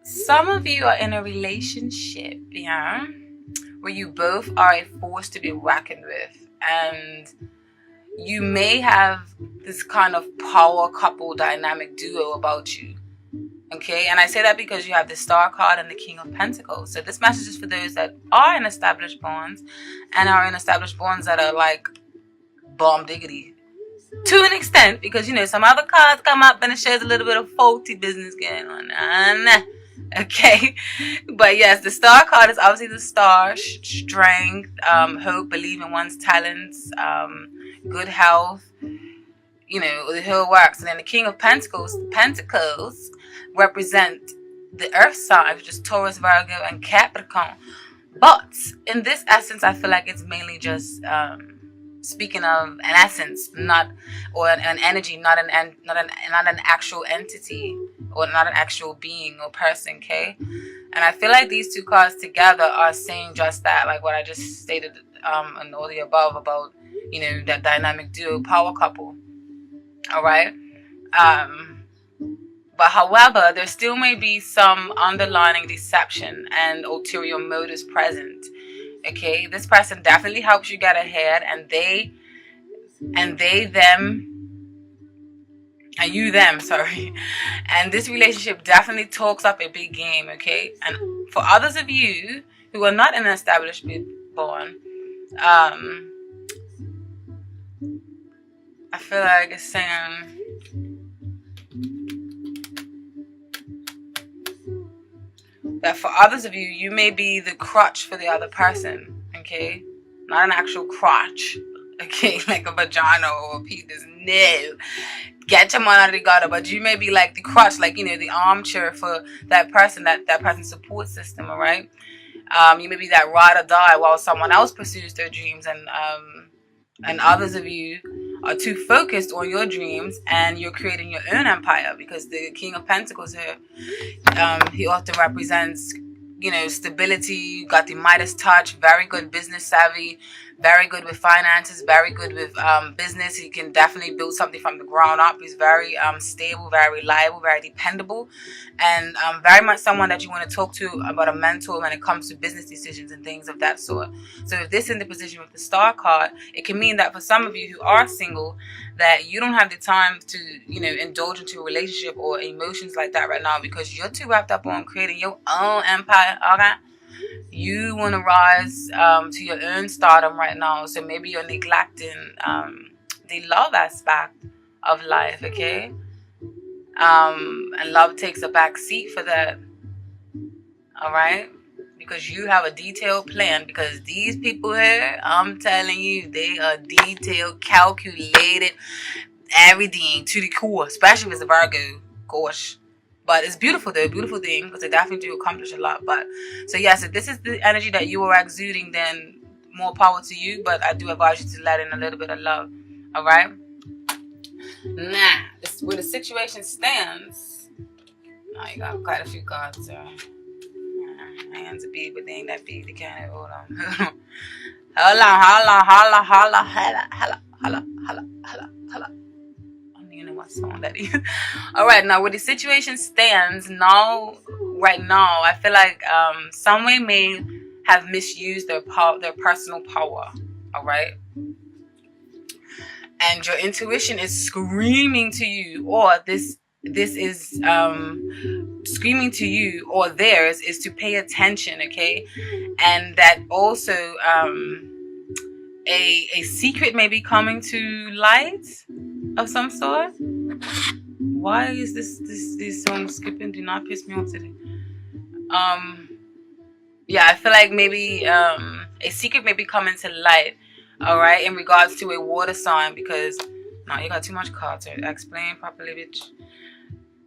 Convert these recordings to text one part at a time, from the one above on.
Some of you are in a relationship, yeah, where you both are a force to be reckoned with, and you may have this kind of power couple dynamic duo about you. Okay, and I say that because you have the Star card and the King of Pentacles. So this message is for those that are in established bonds and are in established bonds that are like bomb diggity to an extent, because you know some other cards come up and it shows a little bit of faulty business going on. Okay, but yes, the Star card is obviously the star, strength, hope, believe in one's talents, good health, you know, the whole works. And then the King of Pentacles represent the earth sign, which is Taurus, Virgo, and Capricorn. But in this essence, I feel like it's mainly just speaking of an essence, not or an energy, not an actual entity or not an actual being or person. Okay, and I feel like these two cards together are saying just that, like what I just stated in all the above about, you know, that dynamic duo power couple. All right. But however, there still may be some underlying deception and ulterior motives present. Okay, this person definitely helps you get ahead, and you them, sorry. And this relationship definitely talks up a big game. Okay, and for others of you who are not in an established bond, I feel like it's saying that for others of you, you may be the crutch for the other person, okay? Not an actual crotch, okay? Like a vagina or a penis. No. Get your money together, but you may be like the crutch, like, you know, the armchair for that person, that person's support system, all right? You may be that ride or die while someone else pursues their dreams, and others of you are too focused on your dreams and you're creating your own empire, because the King of Pentacles here, he often represents, you know, stability. You got the Midas touch, very good business savvy, very good with finances, very good with business. He can definitely build something from the ground up. He's very stable, very reliable, very dependable, and very much someone that you want to talk to about a mentor when it comes to business decisions and things of that sort. So if this is in the position with the Star card, it can mean that for some of you who are single, that you don't have the time to, you know, indulge into a relationship or emotions like that right now, because you're too wrapped up on creating your own empire. Okay, you want to rise to your own stardom right now. So maybe you're neglecting the love aspect of life. Okay, and love takes a back seat for that. All right, because you have a detailed plan, because these people here, I'm telling you, they are detailed, calculated, everything to the core, especially if it's a Virgo. Gosh. But it's beautiful though, beautiful thing, because they definitely do accomplish a lot. But so yes, if this is the energy that you are exuding, then more power to you. But I do advise you to let in a little bit of love. All right. Now, where the situation stands. Now you got quite a few cards. Hands a big, but they ain't that big. They can't hold on. Hold on. You know what song that is. All right, now where the situation stands now, right now, I feel like someone may have misused their personal power. All right, and your intuition is screaming to you, or this is screaming to you, or theirs is to pay attention. Okay, and that also a secret may be coming to light of some sort. Why is this song skipping? Do not piss me off today. Yeah, I feel like maybe a secret may be coming to light. All right, in regards to a water sign, because no, you got too much cards. Explain properly, bitch.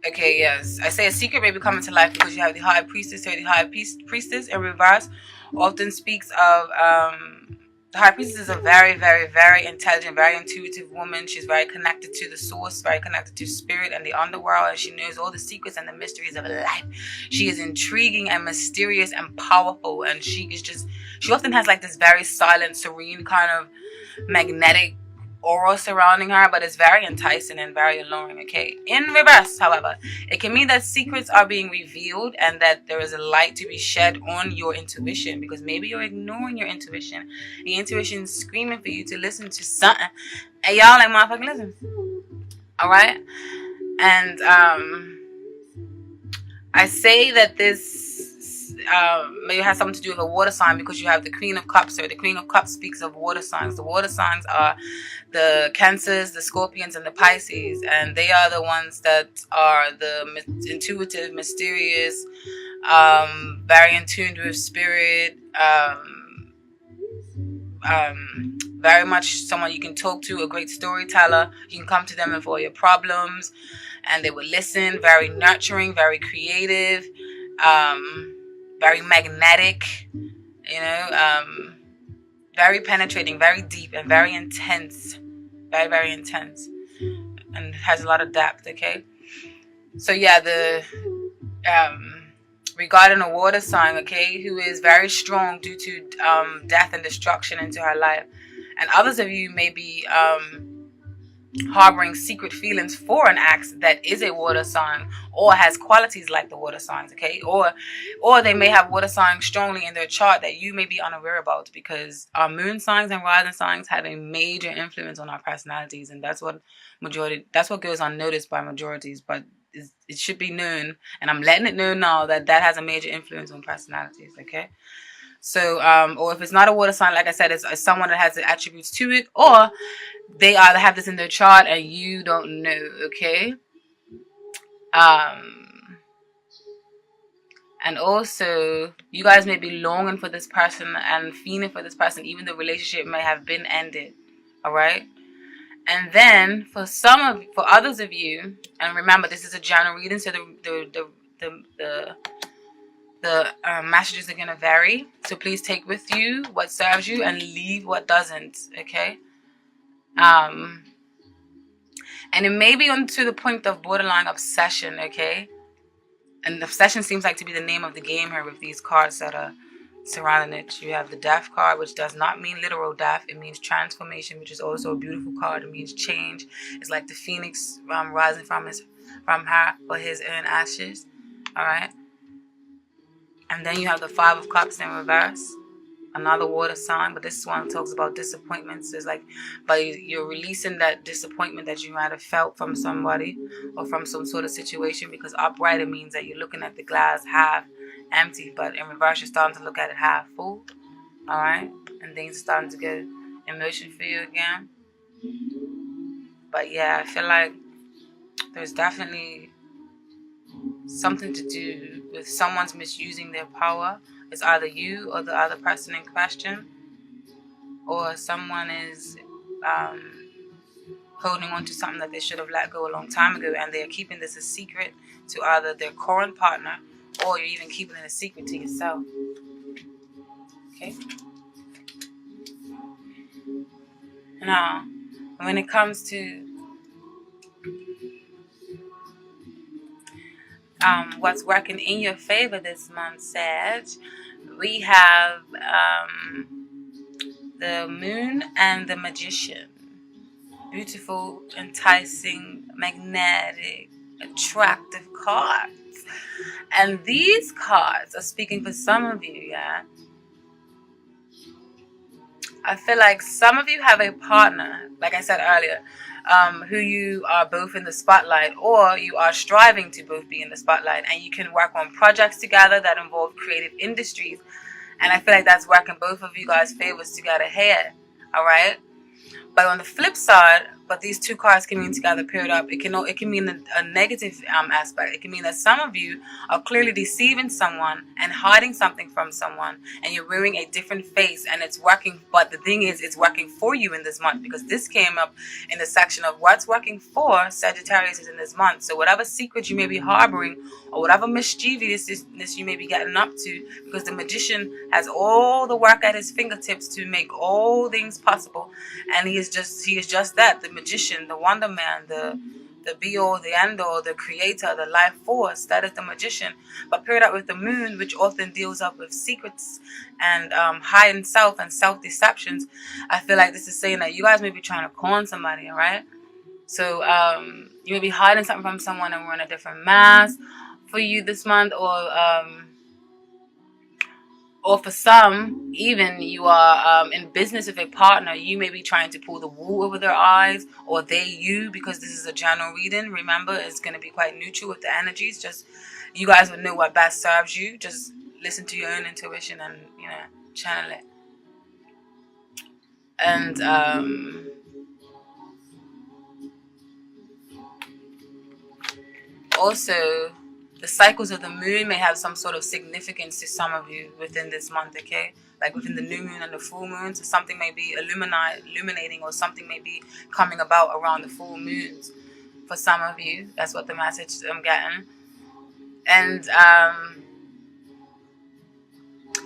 Okay, yes, I say a secret may be coming to life because you have the High Priestess here. The High Priestess in reverse often speaks of the High Priestess is a very, very, very intelligent, very intuitive woman. She's very connected to the source, very connected to spirit and the underworld, and she knows all the secrets and the mysteries of life. She is intriguing and mysterious and powerful, and she often has like this very silent, serene kind of magnetic aura surrounding her, but it's very enticing and very alluring, okay? In reverse, however, it can mean that secrets are being revealed and that there is a light to be shed on your intuition, because maybe you're ignoring your intuition. Your intuition is screaming for you to listen to something, and y'all like, motherfucking listen. All right? And I say that this maybe has something to do with a water sign, because you have the Queen of Cups. So the Queen of Cups speaks of water signs. The water signs are the Cancers, the Scorpions, and the Pisces, and they are the ones that are the intuitive, mysterious, very in tune with spirit, very much someone you can talk to, a great storyteller. You can come to them with all your problems and they will listen. Very nurturing, very creative, very magnetic, you know, very penetrating, very deep, and very intense. Very, very intense. And has a lot of depth, okay? So yeah, the regarding a water sign, okay, who is very strong due to death and destruction into her life. And others of you may be harboring secret feelings for an ex that is a water sign or has qualities like the water signs, okay? Or they may have water signs strongly in their chart that you may be unaware about, because our moon signs and rising signs have a major influence on our personalities, and that's what goes unnoticed by majorities, but it should be known, and I'm letting it know now that has a major influence on personalities, okay? So, or if it's not a water sign, like I said, it's someone that has the attributes to it, or they either have this in their chart and you don't know, okay? And also, you guys may be longing for this person and feeling for this person, even the relationship may have been ended, all right? And then for others of you, and remember, this is a general reading, so the messages are going to vary. So please take with you what serves you and leave what doesn't, okay? And it may be onto the point of borderline obsession, okay? And obsession seems like to be the name of the game here with these cards that are surrounding it. You have the death card, which does not mean literal death. It means transformation, which is also a beautiful card. It means change. It's like the phoenix rising from her or his own ashes. All right. And then you have the Five of Cups in reverse. Another water sign, but this one talks about disappointments. It's like, but you're releasing that disappointment that you might have felt from somebody or from some sort of situation, because upright, it means that you're looking at the glass half empty, but in reverse, you're starting to look at it half full. All right, and things are starting to get emotion for you again. But yeah, I feel like there's definitely something to do with someone's misusing their power. It's either you or the other person in question, or someone is holding on to something that they should have let go a long time ago, and they're keeping this a secret to either their current partner, or you're even keeping it a secret to yourself. Okay? Now, when it comes to what's working in your favor this month, Sag, we have the Moon and the Magician. Beautiful, enticing, magnetic, attractive cards. And these cards are speaking for some of you, yeah? I feel like some of you have a partner, like I said earlier, who you are both in the spotlight, or you are striving to both be in the spotlight, and you can work on projects together that involve creative industries. And I feel like that's working both of you guys' favors together here, all right? But on the flip side, but these two cards can mean together paired up. It can mean a negative aspect. It can mean that some of you are clearly deceiving someone and hiding something from someone, and you're wearing a different face, and it's working. But the thing is, it's working for you in this month, because this came up in the section of what's working for Sagittarius is in this month. So whatever secret you may be harboring, or whatever mischievousness you may be getting up to, because the Magician has all the work at his fingertips to make all things possible, and he is just that, the Magician, the Wonder Man, the the be-all, the end-all, the creator, the life force. That is the magician. But paired up with the moon, which often deals up with secrets and hiding self and self-deceptions, I feel like this is saying that you guys may be trying to con somebody, all right? So you may be hiding something from someone and wearing a different mask for you this month, or for some, even you are in business with a partner, you may be trying to pull the wool over their eyes, or they you, because this is a general reading. Remember, it's going to be quite neutral with the energies. Just you guys would know what best serves you. Just listen to your own intuition and, you know, channel it. And also, the cycles of the moon may have some sort of significance to some of you within this month, okay? Like within the new moon and the full moon, so something may be illuminating, or something may be coming about around the full moons for some of you. That's what the message I'm getting. And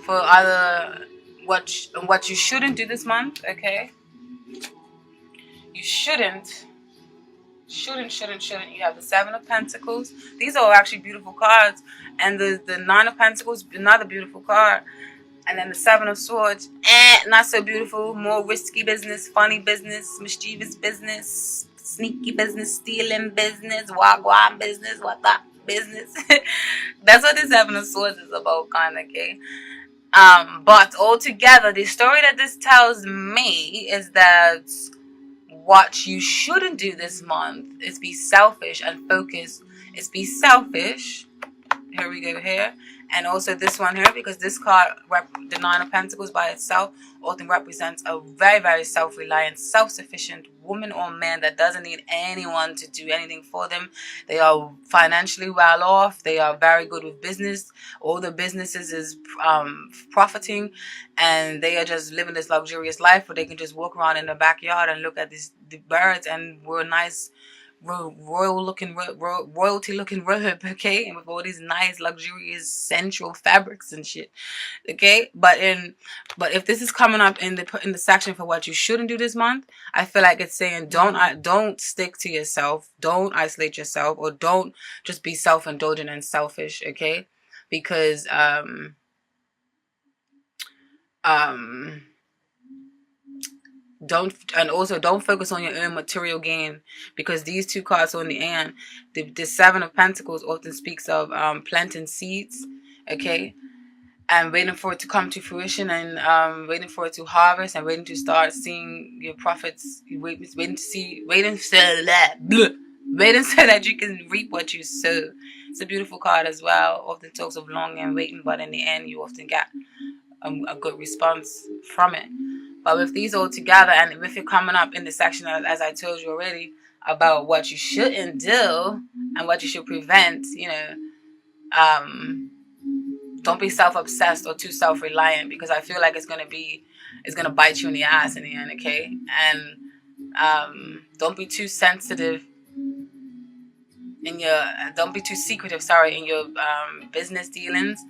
for other, what you shouldn't do this month, okay? You shouldn't. You have the Seven of Pentacles. These are actually beautiful cards. And the Nine of Pentacles, another beautiful card. And then the Seven of Swords, not so beautiful. More risky business, funny business, mischievous business, sneaky business, stealing business, wagwan business, what that business. That's what the Seven of Swords is about, kind of, okay? But altogether, the story that this tells me is that what you shouldn't do this month is be selfish and focus. Is be selfish. Here we go here. And also this one here, because this card, the Nine of Pentacles by itself, often represents a very, very self-reliant, self-sufficient woman or man that doesn't need anyone to do anything for them. They are financially well off. They are very good with business. All the businesses is profiting, and they are just living this luxurious life where they can just walk around in the backyard and look at the birds and wear nice royalty looking robe, okay, and with all these nice luxurious sensual fabrics and shit, okay. But if this is coming up in the section for what you shouldn't do this month, I feel like it's saying don't stick to yourself, don't isolate yourself, or don't just be self-indulgent and selfish, okay, because don't focus on your own material gain, because these two cards on the end, the Seven of Pentacles often speaks of planting seeds, okay, and waiting for it to come to fruition, and waiting for it to harvest, and waiting to start seeing your profits, waiting so that you can reap what you sow. It's a beautiful card as well. Often talks of long and waiting, but in the end you often get a good response from it. But with these all together, and if you're coming up in the section, as I told you already, about what you shouldn't do and what you should prevent, you know, don't be self-obsessed or too self-reliant, because I feel like it's gonna bite you in the ass in the end, okay? And don't be too sensitive don't be too secretive, in your business dealings,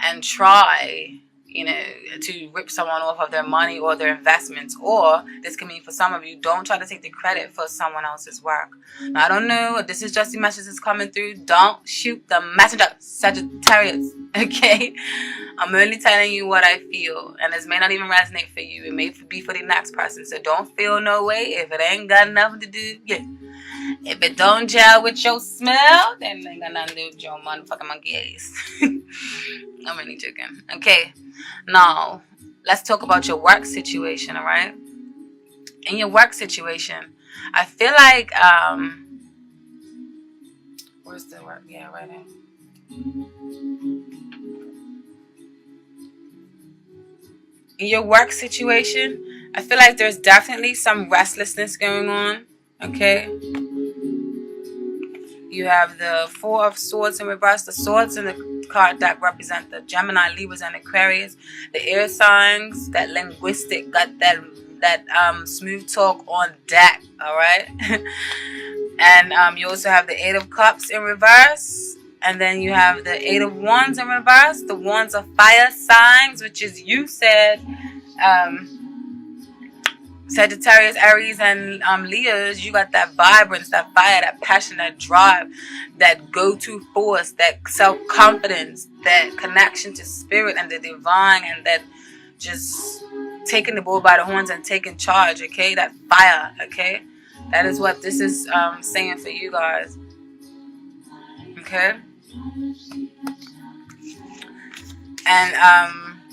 and try, you know, to rip someone off of their money or their investments. Or this can mean for some of you, don't try to take the credit for someone else's work. Now, I don't know, this is just the message that's coming through. Don't shoot the messenger, Sagittarius, okay? I'm only telling you what I feel, and this may not even resonate for you. It may be for the next person, so don't feel no way if it ain't got nothing to do. Yeah. If it don't gel with your smell, then it ain't got nothing to do with your motherfucking monkey ass. I'm really joking. Okay, now let's talk about your work situation, all right? In your work situation, I feel like, where's the work? Yeah, right there. In your work situation, I feel like there's definitely some restlessness going on, okay? You have the Four of Swords in reverse. The swords in the card that represent the Gemini, Libras, and Aquarius. The air signs, that linguistic, got that smooth talk on deck, all right? And you also have the Eight of Cups in reverse. And then you have the Eight of Wands in reverse. The Wands are fire signs, which is, you said, Sagittarius, Aries, and Leos, you got that vibrance, that fire, that passion, that drive, that go-to force, that self-confidence, that connection to spirit and the divine, and that just taking the bull by the horns and taking charge, okay? That fire, okay? That is what this is saying for you guys, okay? And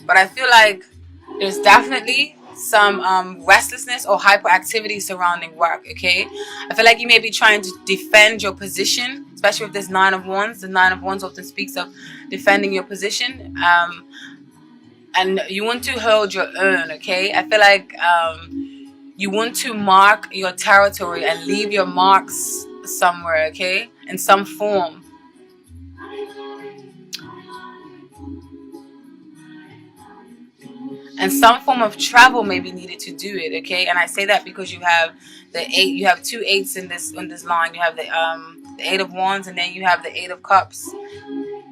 but I feel like there's definitely some restlessness or hyperactivity surrounding work, okay? I feel like you may be trying to defend your position, especially with this Nine of Wands. The Nine of Wands often speaks of defending your position, and you want to hold your own, okay? I feel like you want to mark your territory and leave your marks somewhere, okay? In some form. And some form of travel may be needed to do it, okay? And I say that because you have the 8, you have 2 8s in this line. You have the 8 of Wands, and then you have the 8 of Cups.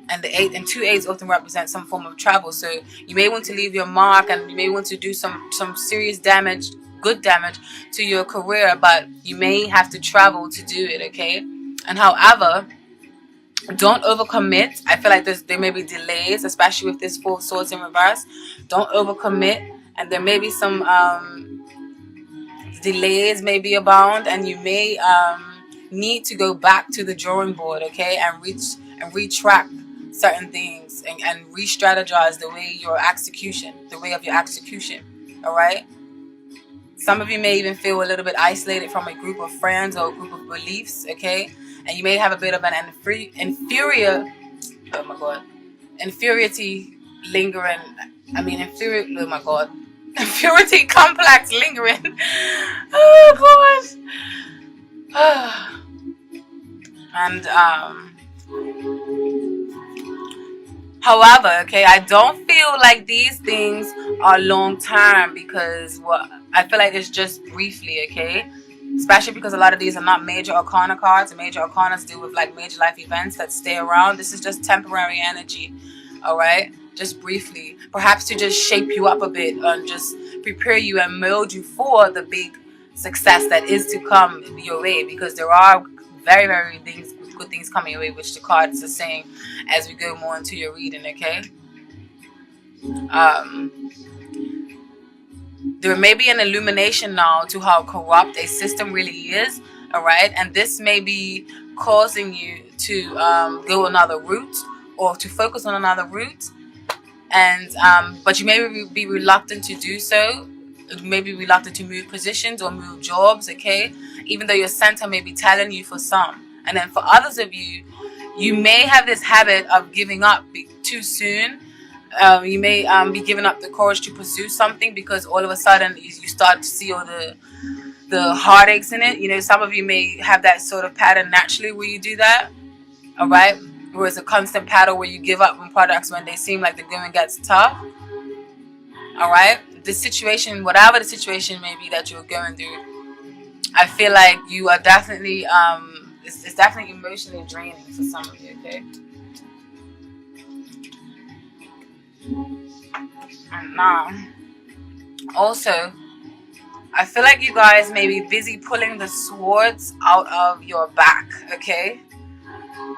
And the 8 and 2 8s often represent some form of travel. So you may want to leave your mark, and you may want to do some serious damage, good damage to your career, but you may have to travel to do it, okay? And however, don't overcommit. I feel like there may be delays, especially with this 4 of Swords in reverse. Don't overcommit, and there may be some delays may be abound, and you may need to go back to the drawing board, okay, and retract certain things and re-strategize the way of your execution. All right. Some of you may even feel a little bit isolated from a group of friends or a group of beliefs, okay? And you may have a bit of an inferiority lingering. Inferiority complex lingering. Oh, gosh. And, however, okay, I don't feel like these things are long term, because I feel like it's just briefly, okay? Especially because a lot of these are not major arcana cards, and major arcanas deal with like major life events that stay around. This is just temporary energy, all right? Just briefly, perhaps to just shape you up a bit and just prepare you and mold you for the big success that is to come your way, because there are very, very good things coming your way, which the cards are saying as we go more into your reading, okay? There may be an illumination now to how corrupt a system really is, all right? And this may be causing you to go another route, or to focus on another route. And but you may be reluctant to do so. You may be reluctant to move positions or move jobs, okay? Even though your center may be telling you for some. And then for others of you, you may have this habit of giving up too soon. You may be giving up the courage to pursue something, because all of a sudden you start to see all the heartaches in it. You know, some of you may have that sort of pattern naturally where you do that, all right? Where it's a constant pattern where you give up on products when they seem like the going gets tough, all right? The situation, whatever the situation may be that you're going through, I feel like you are definitely, it's definitely emotionally draining for some of you, okay? And now, also, I feel like you guys may be busy pulling the swords out of your back, okay?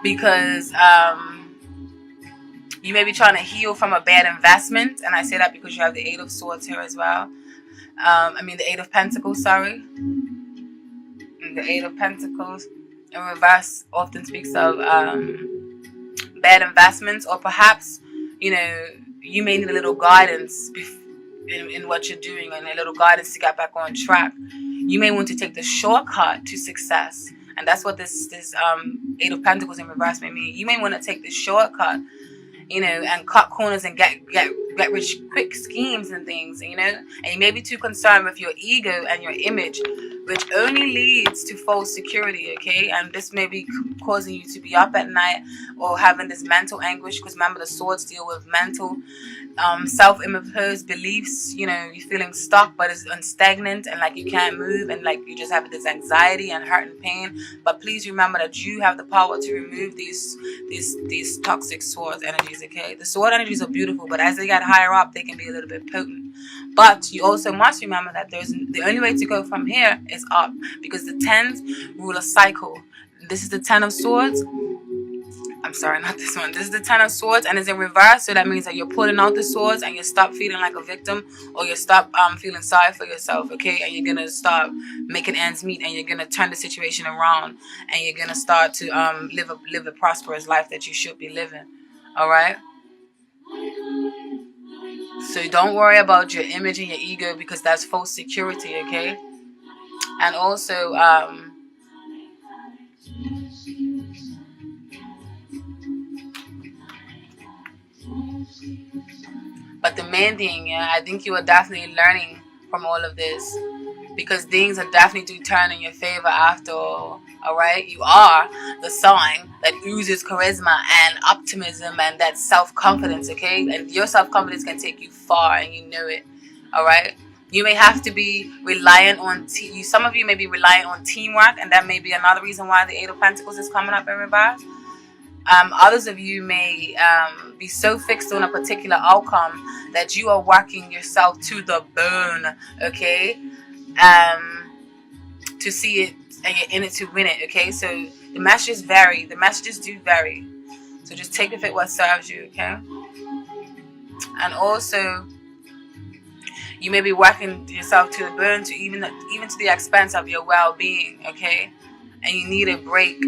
Because you may be trying to heal from a bad investment. And I say that because you have the 8 of Swords here as well. The 8 of Pentacles, sorry. And the 8 of Pentacles in reverse often speaks of bad investments, or perhaps, you know, you may need a little guidance in what you're doing, and a little guidance to get back on track. You may want to take the shortcut to success, and that's what this 8 of Pentacles in reverse may mean. You may want to take the shortcut, you know, and cut corners and get rich quick schemes and things, you know. And you may be too concerned with your ego and your image, which only leads to false security, okay? And this may be causing you to be up at night or having this mental anguish, because remember, the swords deal with mental self-imposed beliefs. You know, you're feeling stuck, but it's stagnant, and like you can't move, and like you just have this anxiety and hurt and pain. But please remember that you have the power to remove these toxic swords energies, okay? The sword energies are beautiful, but as they get higher up, they can be a little bit potent. But you also must remember that the only way to go from here is up, because the tens rule a cycle. This is the 10 of swords. I'm sorry, not this one. This is the 10 of swords, and it's in reverse. So that means that you're pulling out the swords and you stop feeling like a victim, or you stop feeling sorry for yourself, okay? And you're going to start making ends meet, and you're going to turn the situation around, and you're going to start to live a prosperous life that you should be living, all right? So don't worry about your image and your ego, because that's false security, okay? And also, but the main thing, yeah, I think you are definitely learning from all of this, because things are definitely do turn in your favor after all. All right, you are the sign that oozes charisma and optimism and that self-confidence, okay? And your self-confidence can take you far, and you know it. All right, you may have to be reliant on some of you may be reliant on teamwork, and that may be another reason why the 8 of Pentacles is coming up in reverse. Others of you may be so fixed on a particular outcome that you are working yourself to the bone, okay? To see it, and you're in it to win it, okay? So the messages vary. The messages do vary. So just take with it what serves you, okay? And also, you may be working yourself to the bone, to even to the expense of your well-being, okay? And you need a break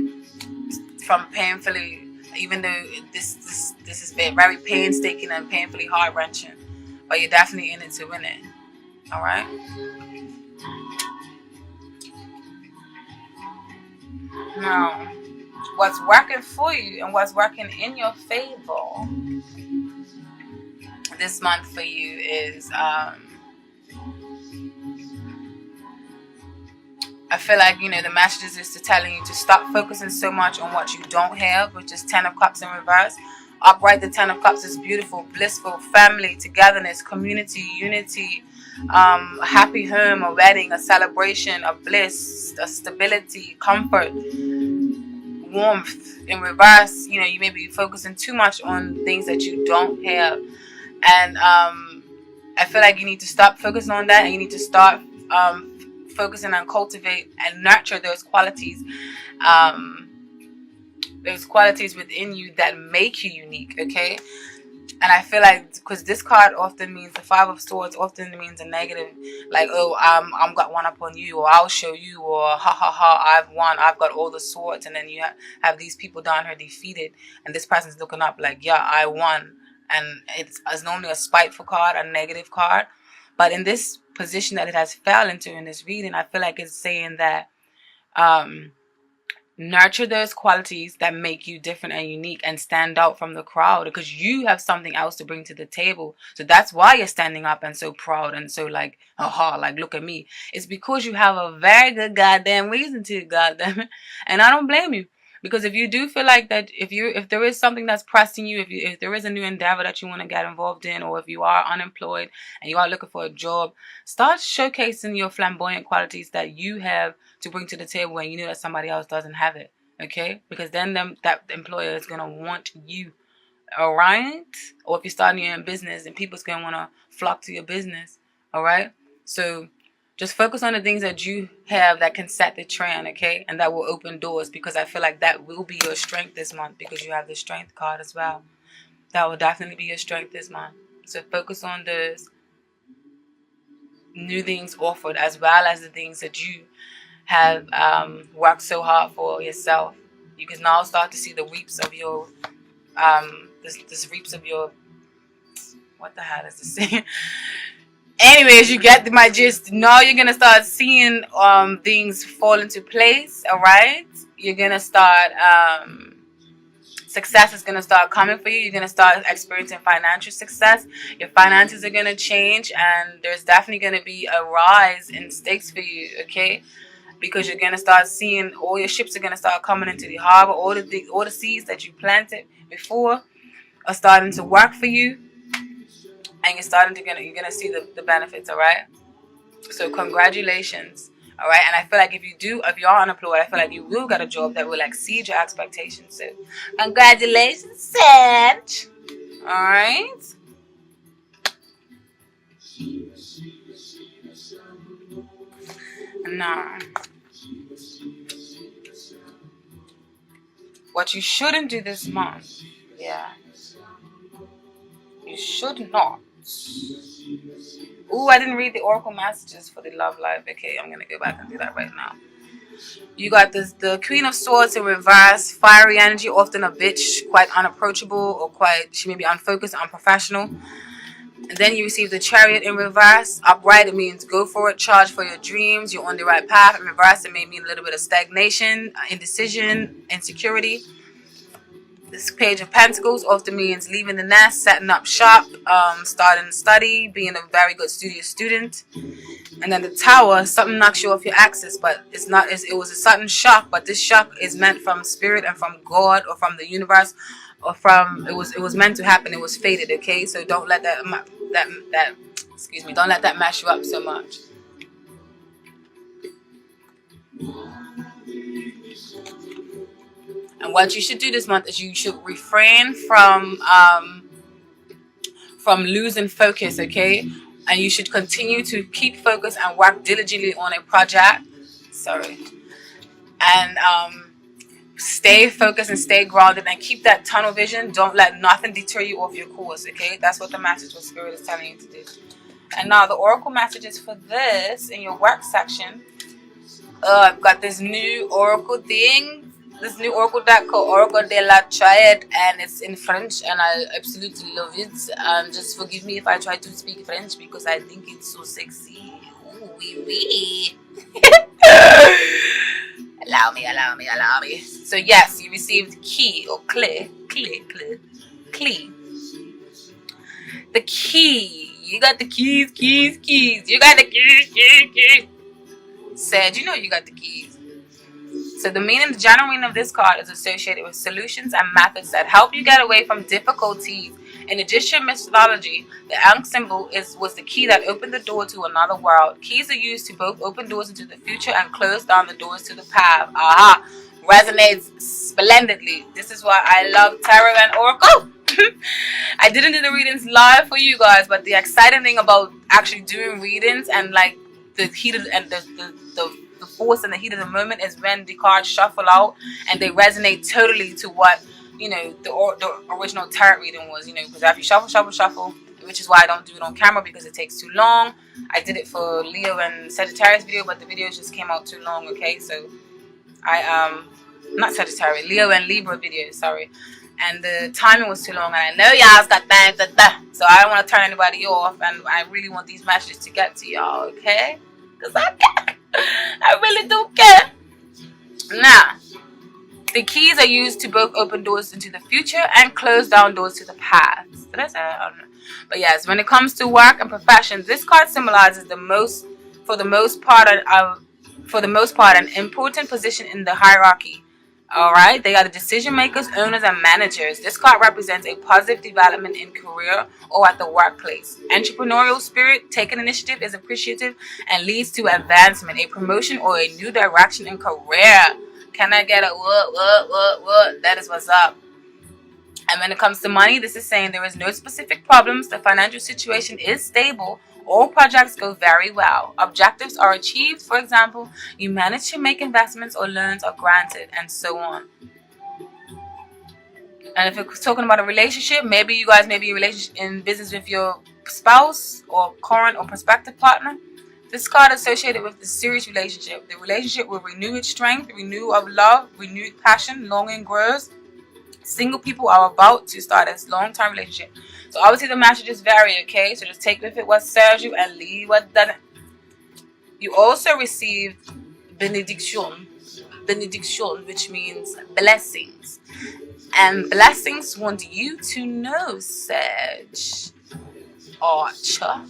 from painfully, even though this is very painstaking and painfully heart-wrenching, but you're definitely in it to win it, all right? Now, what's working for you and what's working in your favor this month for you is, I feel like, you know, the messages is to telling you to stop focusing so much on what you don't have, which is 10 of Cups in reverse. Upright, the 10 of Cups is beautiful, blissful, family, togetherness, community, unity, a happy home, a wedding, a celebration, a bliss, a stability, comfort, warmth. In reverse, you know, you may be focusing too much on things that you don't have. And I feel like you need to stop focusing on that, and you need to start focusing on cultivate and nurture those qualities within you that make you unique, okay? And I feel like, because this card often means, the 5 of Swords often means a negative, like, oh, I'm got one up on you, or I'll show you, or ha ha ha, I've won, I've got all the swords. And then you have these people down here defeated, and this person's looking up like, yeah, I won. And it's normally a spiteful card, a negative card. But in this position that it has fell into in this reading, I feel like it's saying that nurture those qualities that make you different and unique and stand out from the crowd, because you have something else to bring to the table. So that's why you're standing up and so proud and so like, aha, like, look at me. It's because you have a very good goddamn reason to, goddamn it. And I don't blame you. Because if you do feel like that, if there is something that's pressing you, if there is a new endeavor that you want to get involved in, or if you are unemployed and you are looking for a job, start showcasing your flamboyant qualities that you have to bring to the table when you know that somebody else doesn't have it, okay? Because then that employer is going to want you, all right? Or if you're starting your own business, and people's going to want to flock to your business, all right? So just focus on the things that you have that can set the trend, okay? And that will open doors, because I feel like that will be your strength this month, because you have the Strength card as well. That will definitely be your strength this month. So focus on those new things offered, as well as the things that you have worked so hard for yourself. You can now start to see the reaps of your, this reaps of your, what the hell is this saying? Anyways, you get my gist. Now you're gonna start seeing things fall into place, all right? You're gonna start success is gonna start coming for you. You're gonna start experiencing financial success. Your finances are gonna change, and there's definitely gonna be a rise in stakes for you, okay? Because you're gonna start seeing all your ships are gonna start coming into the harbor. All the seeds that you planted before are starting to work for you. And you're gonna see the benefits, all right? So congratulations, all right? And I feel like if you're unemployed, I feel like you will get a job that will exceed your expectations. So congratulations, Sag. All right? Now, what you shouldn't do this month, yeah, you should not. Ooh, I didn't read the oracle messages for the love life. Okay, I'm gonna go back and do that right now. You got this, the Queen of Swords in reverse, fiery energy, often a bitch, quite unapproachable, or she may be unfocused, unprofessional. And then you receive the Chariot in reverse. Upright, it means go for it, charge for your dreams, you're on the right path. In reverse, it may mean a little bit of stagnation, indecision, insecurity. This Page of Pentacles often means leaving the nest, setting up shop, starting to study, being a very good studious student. And then the Tower, something knocks you off your axis, but it's not. It was a sudden shock, but this shock is meant from spirit and from God or from the universe, or from it was meant to happen. It was fated. Okay, so don't let that don't let that mess you up so much. And what you should do this month is you should refrain from losing focus, okay? And you should continue to keep focus and work diligently on a project. And stay focused and stay grounded and keep that tunnel vision. Don't let nothing deter you off your course, okay? That's what the message what Spirit is telling you to do. And now the oracle messages for this in your work section. I've got this new oracle thing. This new oracle deck called Oracle de la Triade, and it's in French, and I absolutely love it. Just forgive me if I try to speak French because I think it's so sexy. Ooh, wee wee. Allow me. So yes, you received key or clear. The key. You got the keys. You got the keys. Said, you know you got the keys. So the general meaning of this card is associated with solutions and methods that help you get away from difficulties. In Egyptian mythology, the Ankh symbol was the key that opened the door to another world. Keys are used to both open doors into the future and close down the doors to the past. Aha! Resonates splendidly. This is why I love tarot and oracle. I didn't do the readings live for you guys, but the exciting thing about actually doing readings and like the heat of and the force and the heat of the moment is when the cards shuffle out and they resonate totally to what, you know, the original tarot reading was, you know, because after you shuffle, which is why I don't do it on camera because it takes too long. I did it for Leo and Sagittarius video, but the videos just came out too long, okay? So I not Sagittarius, Leo and Libra video, sorry. And the timing was too long, and I know y'all's got things to do, so I don't want to turn anybody off, and I really want these messages to get to y'all, okay? Because I care. I really do care. Now, the keys are used to both open doors into the future and close down doors to the past. Did I say that? I don't know. But yes, when it comes to work and profession, this card symbolizes for the most part, an important position in the hierarchy. Alright, they are the decision makers, owners, and managers. This card represents a positive development in career or at the workplace. Entrepreneurial spirit, taking initiative, is appreciative and leads to advancement, a promotion, or a new direction in career. Can I get a what? That is what's up. And when it comes to money, this is saying there is no specific problems. The financial situation is stable. All projects go very well. Objectives are achieved. For example, you manage to make investments or loans are granted, and so on. And if we're talking about a relationship, maybe you guys may be in business with your spouse or current or prospective partner. This card associated with the serious relationship. The relationship will renew its strength, renew of love, renewed passion, longing grows. Single people are about to start a long-term relationship. So obviously the messages vary, okay? So just take with it what serves you and leave what doesn't. You also receive benediction, which means blessings. And blessings want you to know, Sag, Archer,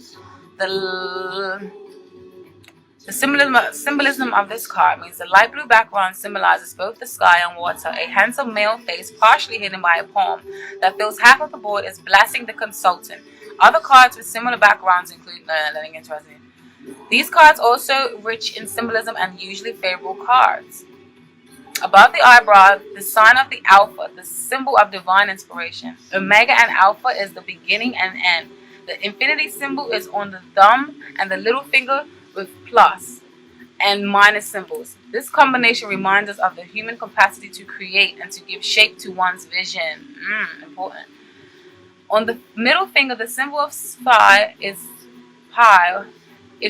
the symbolism of this card means the light blue background symbolizes both the sky and water. A handsome male face, partially hidden by a palm, that fills half of the board is blessing the consultant. Other cards with similar backgrounds include nothing interesting. These cards also rich in symbolism and usually favorable cards. Above the eyebrow, the sign of the Alpha, the symbol of divine inspiration. Omega and Alpha is the beginning and end. The infinity symbol is on the thumb and the little finger with plus. and minus symbols. This combination reminds us of the human capacity to create and to give shape to one's vision. Important. On the middle finger, the symbol of Spee is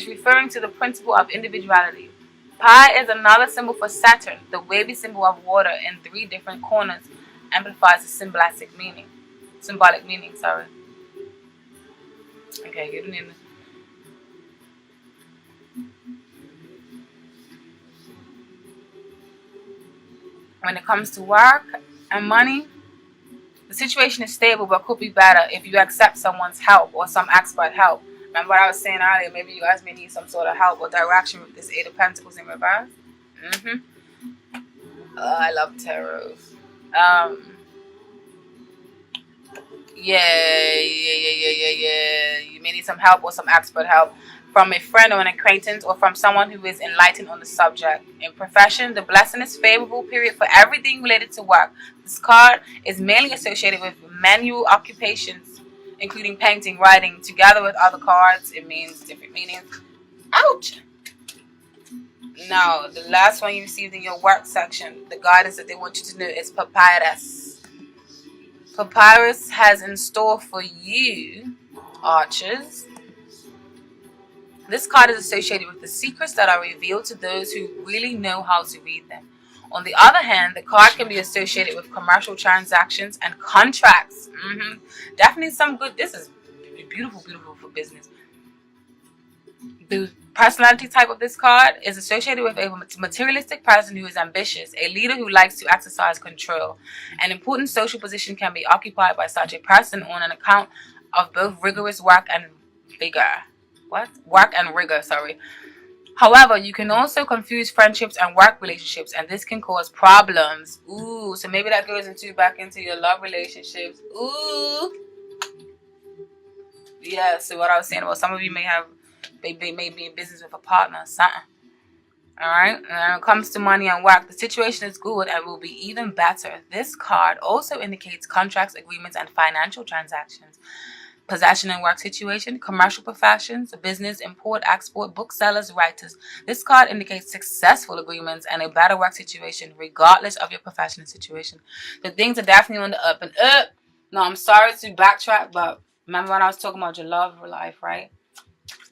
referring to the principle of individuality. Pi is another symbol for Saturn. The wavy symbol of water in 3 different corners amplifies the symbolic meaning. Sorry. Okay, you don't need to. When it comes to work and money, the situation is stable but could be better if you accept someone's help or some expert help. Remember what I was saying earlier? Maybe you guys may need some sort of help or direction with this 8 of Pentacles in reverse. I love tarot. Yeah. You may need some help or some expert help from a friend or an acquaintance or from someone who is enlightened on the subject. In profession, the blessing is favorable period for everything related to work. This card is mainly associated with manual occupations, including painting, writing. Together with other cards, it means different meanings. Ouch! Now, the last one you received in your work section, the guidance that they want you to know is Papyrus. Papyrus has in store for you, Archers. This card is associated with the secrets that are revealed to those who really know how to read them. On the other hand, the card can be associated with commercial transactions and contracts. Definitely some good. This is beautiful for business. The personality type of this card is associated with a materialistic person who is ambitious, a leader who likes to exercise control. An important social position can be occupied by such a person on an account of both rigorous work and rigor. However, you can also confuse friendships and work relationships, and this can cause problems. Ooh, so maybe that goes back into your love relationships. Ooh. Yeah, so what I was saying, well, some of you may be in business with a partner, something. Alright, when it comes to money and work, the situation is good and will be even better. This card also indicates contracts, agreements, and financial transactions. Possession and work situation, commercial professions, business, import, export, booksellers, writers. This card indicates successful agreements and a better work situation, regardless of your professional situation. The things are definitely on the up and up. No, I'm sorry to backtrack, but remember when I was talking about your love life, right?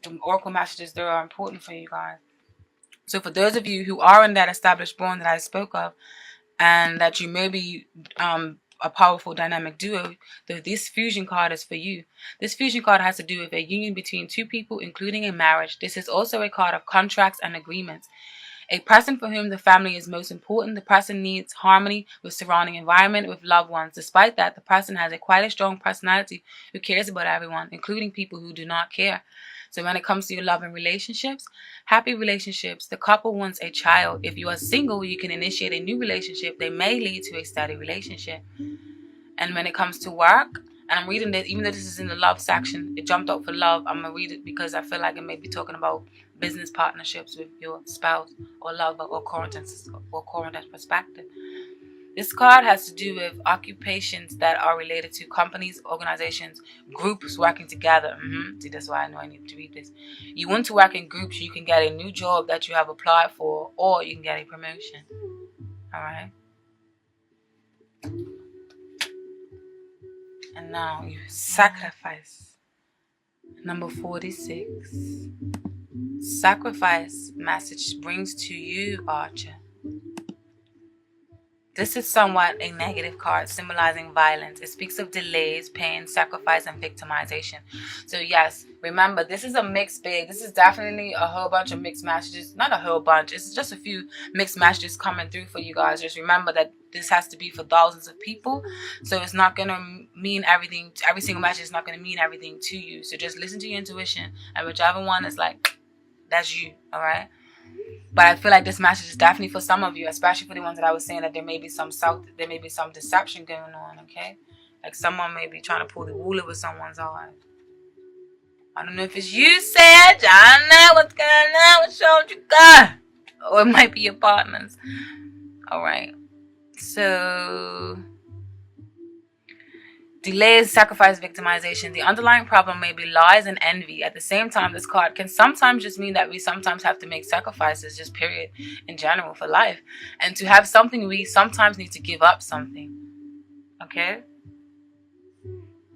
The oracle messages, they are important for you guys. So for those of you who are in that established bond that I spoke of, and that you may be a powerful dynamic duo, this fusion card is for you. This fusion card has to do with a union between 2 people, including a marriage. This is also a card of contracts and agreements. A person for whom the family is most important. The person needs harmony with surrounding environment, with loved ones. Despite that, the person has quite a strong personality who cares about everyone, including people who do not care. So when it comes to your love and relationships, happy relationships, the couple wants a child. If you are single, you can initiate a new relationship. They may lead to a steady relationship. And when it comes to work, and I'm reading this, even though this is in the love section, it jumped out for love. I'm going to read it because I feel like it may be talking about business partnerships with your spouse or lover or current perspective. This card has to do with occupations that are related to companies, organizations, groups working together. See, that's why I know I need to read this. You want to work in groups, you can get a new job that you have applied for, or you can get a promotion. All right? And now you sacrifice. Number 46. Sacrifice message brings to you, Archer. This is somewhat a negative card symbolizing violence. It speaks of delays, pain, sacrifice, and victimization. So yes, remember, this is a mixed bag. This is definitely a whole bunch of mixed messages. Not a whole bunch. It's just a few mixed messages coming through for you guys. Just remember that this has to be for thousands of people. So it's not going to mean everything. Every single message is not going to mean everything to you. So just listen to your intuition. And whichever one is like, that's you. All right? But I feel like this message is definitely for some of you, especially for the ones that I was saying that there may be some deception going on, okay? Like someone may be trying to pull the wool over someone's eyes. I don't know if it's you, Sag. I don't know what's going on. What showed you got? Or it might be your partners. All right. So Delays, sacrifice, victimization. The underlying problem may be lies and envy. At the same time, this card can sometimes just mean that we sometimes have to make sacrifices, just period, in general, for life. And to have something, we sometimes need to give up something. Okay?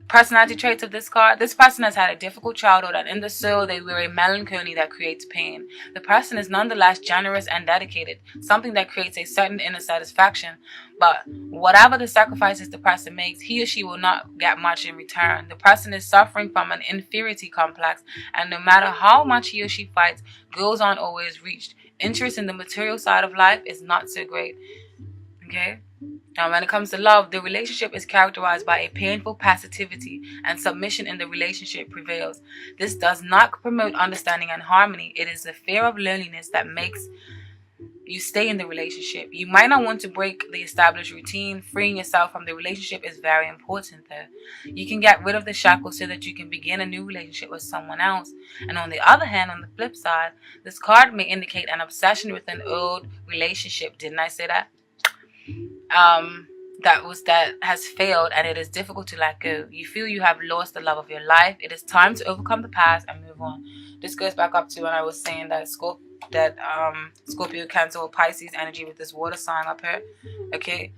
Personality traits of this card. This person has had a difficult childhood, and in the soul they wear a melancholy that creates pain. The person is nonetheless generous and dedicated, something that creates a certain inner satisfaction. But whatever the sacrifices the person makes, he or she will not get much in return. The person is suffering from an inferiority complex, and no matter how much he or she fights, goals aren't always reached. Interest in the material side of life is not so great. Okay? Now, when it comes to love, the relationship is characterized by a painful passivity, and submission in the relationship prevails. This does not promote understanding and harmony. It is the fear of loneliness that makes you stay in the relationship. You might not want to break the established routine. Freeing yourself from the relationship is very important, though. You can get rid of the shackles so that you can begin a new relationship with someone else. And on the other hand, on the flip side, this card may indicate an obsession with an old relationship. Didn't I say that? That has failed, and it is difficult to let go. You feel you have lost the love of your life. It is time to overcome the past and move on. This goes back up to when I was saying that Scorpio, Cancer, or Pisces energy with this water sign up here. Okay,